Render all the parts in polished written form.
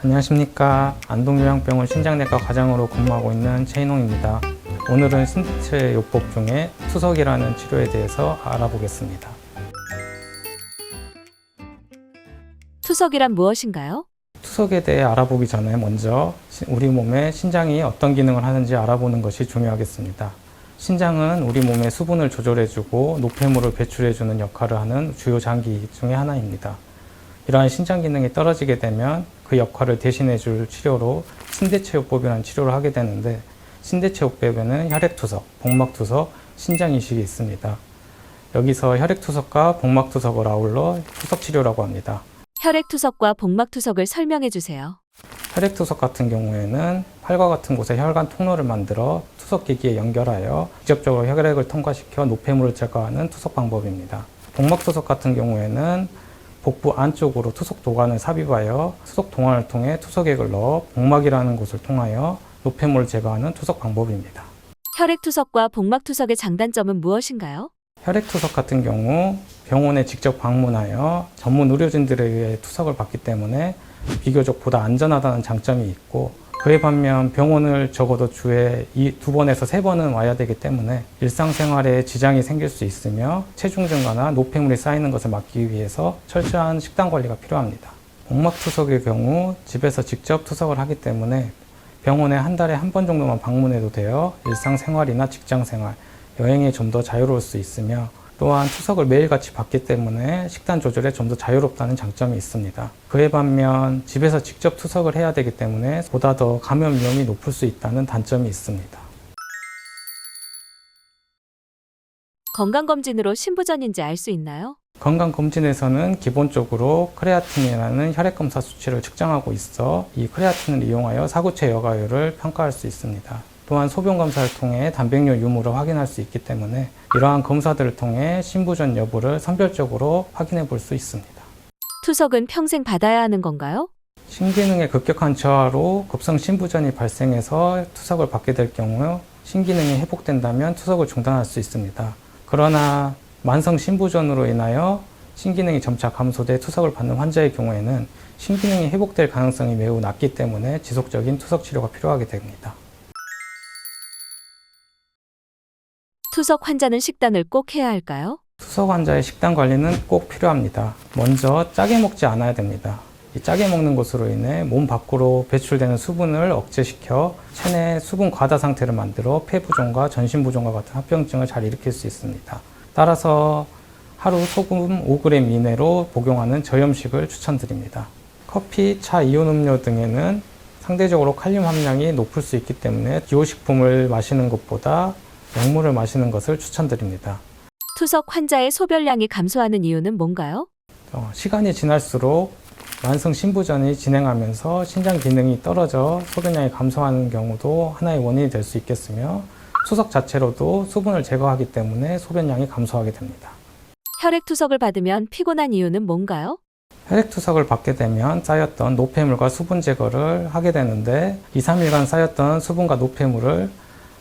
안녕하십니까. 안동요양병원 신장내과 과장으로 근무하고 있는 최인홍입니다. 오늘은 신체요법 중에 투석이라는 치료에 대해서 알아보겠습니다. 투석이란 무엇인가요? 투석에 대해 알아보기 전에 먼저 우리 몸의 신장이 어떤 기능을 하는지 알아보는 것이 중요하겠습니다. 신장은 우리 몸의 수분을 조절해주고 노폐물을 배출해주는 역할을 하는 주요 장기 중에 하나입니다. 이러한 신장 기능이 떨어지게 되면 그 역할을 대신해줄 치료로 신대체요법이라는 치료를 하게 되는데, 신대체요법에는 혈액투석, 복막투석, 신장이식이 있습니다. 여기서 혈액투석과 복막투석을 아울러 투석치료라고 합니다. 혈액투석과 복막투석을 설명해 주세요. 혈액투석 같은 경우에는 팔과 같은 곳에 혈관 통로를 만들어 투석기기에 연결하여 직접적으로 혈액을 통과시켜 노폐물을 제거하는 투석 방법입니다. 복막투석 같은 경우에는 복부 안쪽으로 투석 도관을 삽입하여 투석 동안을 통해 투석액을 넣어 복막이라는 곳을 통하여 노폐물을 제거하는 투석 방법입니다. 혈액투석과 복막투석의 장단점은 무엇인가요? 혈액투석 같은 경우 병원에 직접 방문하여 전문 의료진들에 의해 투석을 받기 때문에 비교적 보다 안전하다는 장점이 있고, 그에 반면 병원을 적어도 주에 2번에서 3번은 와야 되기 때문에 일상생활에 지장이 생길 수 있으며 체중 증가나 노폐물이 쌓이는 것을 막기 위해서 철저한 식단 관리가 필요합니다. 복막투석의 경우 집에서 직접 투석을 하기 때문에 병원에 한 달에 한 번 정도만 방문해도 되어 일상생활이나 직장생활, 여행에 좀 더 자유로울 수 있으며, 또한 투석을 매일같이 받기 때문에 식단 조절에 좀 더 자유롭다는 장점이 있습니다. 그에 반면 집에서 직접 투석을 해야 되기 때문에 보다 더 감염 위험이 높을 수 있다는 단점이 있습니다. 건강검진으로 신부전인지 알 수 있나요? 건강검진에서는 기본적으로 크레아틴이라는 혈액검사 수치를 측정하고 있어 이 크레아틴을 이용하여 사구체 여과율을 평가할 수 있습니다. 또한 소변검사를 통해 단백뇨 유무를 확인할 수 있기 때문에 이러한 검사들을 통해 신부전 여부를 선별적으로 확인해 볼 수 있습니다. 투석은 평생 받아야 하는 건가요? 신기능의 급격한 저하로 급성 신부전이 발생해서 투석을 받게 될 경우 신기능이 회복된다면 투석을 중단할 수 있습니다. 그러나 만성 신부전으로 인하여 신기능이 점차 감소돼 투석을 받는 환자의 경우에는 신기능이 회복될 가능성이 매우 낮기 때문에 지속적인 투석 치료가 필요하게 됩니다. 투석 환자는 식단을 꼭 해야 할까요? 투석 환자의 식단 관리는 꼭 필요합니다. 먼저 짜게 먹지 않아야 됩니다. 이 짜게 먹는 것으로 인해 몸 밖으로 배출되는 수분을 억제시켜 체내 수분 과다 상태를 만들어 폐부종과 전신부종과 같은 합병증을 잘 일으킬 수 있습니다. 따라서 하루 소금 5g 이내로 복용하는 저염식을 추천드립니다. 커피, 차, 이온 음료 등에는 상대적으로 칼륨 함량이 높을 수 있기 때문에 기호식품을 마시는 것보다 약물을 마시는 것을 추천드립니다. 투석 환자의 소변량이 감소하는 이유는 뭔가요? 시간이 지날수록 만성 신부전이 진행하면서 신장 기능이 떨어져 소변량이 감소하는 경우도 하나의 원인이 될 수 있겠으며, 투석 자체로도 수분을 제거하기 때문에 소변량이 감소하게 됩니다. 혈액투석을 받으면 피곤한 이유는 뭔가요? 혈액투석을 받게 되면 쌓였던 노폐물과 수분 제거를 하게 되는데 2, 3일간 쌓였던 수분과 노폐물을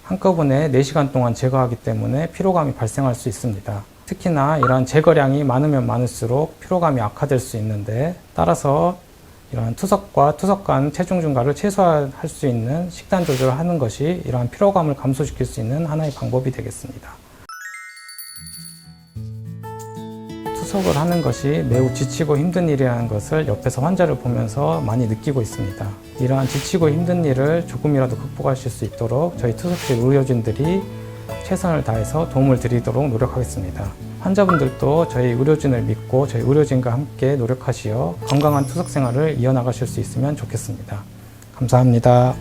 한꺼번에 4시간 동안 제거하기 때문에 피로감이 발생할 수 있습니다. 특히나 이러한 제거량이 많으면 많을수록 피로감이 악화될 수 있는데, 따라서 이러한 투석과 투석 간 체중 증가를 최소화할 수 있는 식단 조절을 하는 것이 이러한 피로감을 감소시킬 수 있는 하나의 방법이 되겠습니다. 투석을 하는 것이 매우 지치고 힘든 일이라는 것을 옆에서 환자를 보면서 많이 느끼고 있습니다. 이러한 지치고 힘든 일을 조금이라도 극복하실 수 있도록 저희 투석실 의료진들이 최선을 다해서 도움을 드리도록 노력하겠습니다. 환자분들도 저희 의료진을 믿고 저희 의료진과 함께 노력하시어 건강한 투석 생활을 이어나가실 수 있으면 좋겠습니다. 감사합니다.